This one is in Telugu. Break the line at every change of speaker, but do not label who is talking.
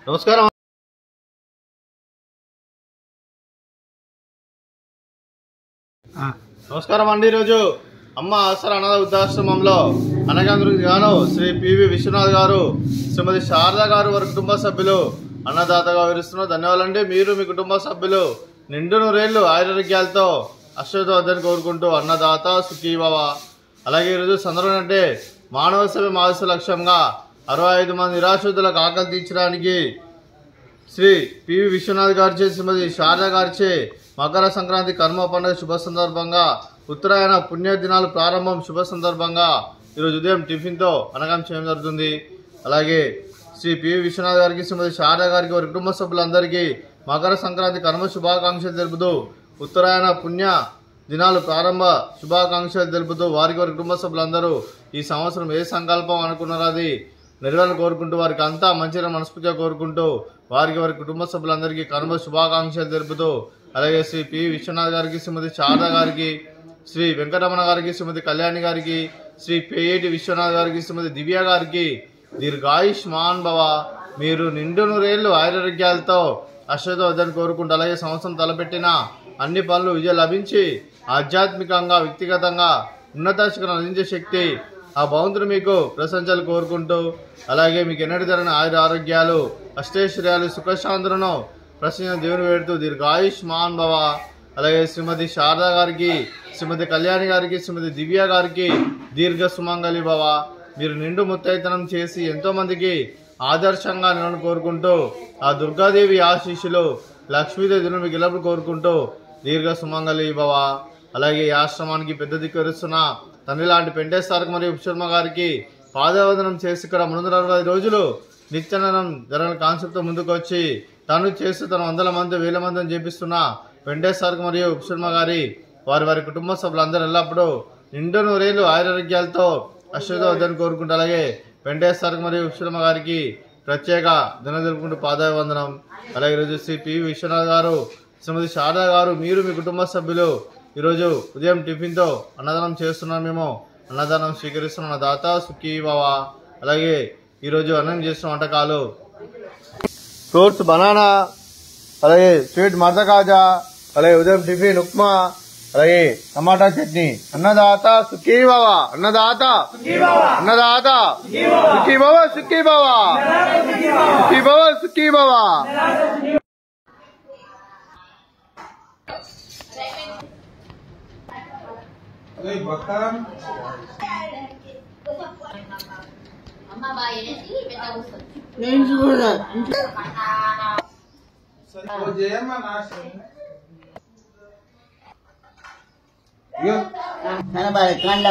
నమస్కారం. నమస్కారం అండి. ఈరోజు అమ్మ ఆసరా అనాథ వృద్ధాశ్రమంలో అనగాంధ్రునికి గాను శ్రీ పివి విశ్వనాథ్ గారు, శ్రీమతి శారద గారు వారి కుటుంబ సభ్యులు అన్నదాతగా వివరిస్తున్నారు. ధన్యవాదాలండి. మీరు మీ కుటుంబ సభ్యులు నిండు నూరేళ్లు ఆరోగ్యాలతో అశ్వతోద్దని కోరుకుంటూ అన్నదాత సుఖీభవ. అలాగే ఈరోజు సందర్భం అంటే మానవ సేవ మానవ లక్ష్యంగా 65 మంది నిరాశ్రితులకు ఆకలి తీర్చడానికి శ్రీ పివి విశ్వనాథ్ గారిచే, శ్రీమతి శారద గారిచే మకర సంక్రాంతి కర్మ పండుగ శుభ సందర్భంగా, ఉత్తరాయణ పుణ్య దినాలు ప్రారంభం శుభ సందర్భంగా ఈరోజు ఉదయం టిఫిన్తో అనగం చేయడం జరుగుతుంది. అలాగే శ్రీ పివి విశ్వనాథ్ గారికి, శ్రీమతి శారద గారికి వారి కుటుంబ సభ్యులందరికీ మకర సంక్రాంతి కర్మ శుభాకాంక్షలు తెలుపుతూ, ఉత్తరాయణ పుణ్య దినాలు ప్రారంభ శుభాకాంక్షలు తెలుపుతూ వారికి వారి కుటుంబ సభ్యులందరూ ఈ సంవత్సరం ఏ సంకల్పం అనుకున్నారో అది నెరవేరాలని కోరుకుంటూ, వారికి అంతా మంచిగా మనస్ఫూర్తిగా కోరుకుంటూ వారికి వారి కుటుంబ సభ్యులందరికీ కర్మ శుభాకాంక్షలు తెలుపుతూ, అలాగే శ్రీ పి విశ్వనాథ్ గారికి, శ్రీమతి శారద గారికి, శ్రీ వెంకటరమణ గారికి, శ్రీమతి కళ్యాణి గారికి, శ్రీ పేయేటి విశ్వనాథ్ గారికి, శ్రీమతి దివ్య గారికి దీర్ఘాయుష్మాన్ భవ, మీరు నిండు నూరేళ్లు ఆరోగ్యాలతో అశ్వతోద్దని కోరుకుంటూ, అలాగే సంవత్సరం తలపెట్టిన అన్ని పనులు విజయం లభించి ఆధ్యాత్మికంగా వ్యక్తిగతంగా ఉన్నత శిఖరం అందించే శక్తి ఆ భగవంతుడు మీకు ప్రశంసలు కోరుకుంటూ, అలాగే మీకు ఎన్నటి తరని ఆరోగ్యాలు అష్టైశ్వర్యాలు సుఖశాంతులను ప్రశ్న దేవుని వేడుతూ దీర్ఘాయుష్మాన్ భవ. అలాగే శ్రీమతి శారద గారికి, శ్రీమతి కళ్యాణి గారికి, శ్రీమతి దివ్య గారికి దీర్ఘ సుమంగళి భవ, మీరు నిండు ముత్తైతనం చేసి ఎంతో మందికి ఆదర్శంగా నిలవని కోరుకుంటూ, ఆ దుర్గాదేవి ఆశీస్సులు లక్ష్మీదేవిని మీకు ఎల్లప్పుడు కోరుకుంటూ దీర్ఘ సుమంగళి భవ. అలాగే ఈ ఆశ్రమానికి పెద్ద దిక్కురుస్తున్న తండ్రి లాంటి పెంటేశ్వరకు మరియు శర్మ గారికి పాదవందనం చేసి ఇక్కడ 360 రోజులు నిత్యానందం జరగని కాన్సెప్ట్తో ముందుకు వచ్చి తను చేస్తూ తన 100 మంది 1000 మందిని చేపిస్తున్న పెంటేశ్వరకు మరియు శర్మ గారి వారి కుటుంబ సభ్యులందరూ ఎల్లప్పుడూ నిండు నూరేళ్లు ఆరోగ్యాలతో అశ్వతోద్దని కోరుకుంటూ, అలాగే పెంటేశ్వరకు మరియు శర్మ గారికి ప్రత్యేక దిన జరుపుకుంటూ పాదవందనం. అలాగే ఈరోజు శ్రీ పివి విశ్వనాథ్ గారు, శ్రీమతి శారద గారు, మీరు మీ కుటుంబ సభ్యులు ఈరోజు ఉదయం టిఫిన్తో అన్నదానం చేస్తున్నాం. మేము అన్నదానం స్వీకరిస్తున్న దాత సుఖీభవ. అలాగే ఈరోజు అన్నం చేస్తున్న వంటకాలు ఫ్రూట్స్ బనానా, అలాగే స్వీట్ మర్ద కాజా, అలాగే ఉదయం టిఫిన్ ఉప్మా, అలాగే టమాటా చట్నీ. అన్నదాత సుఖీభవ, అన్నదాత అన్నదాత సుఖీభవ, సుఖీభవ సుఖీభవ సుఖీభవ.
కనబడే కండ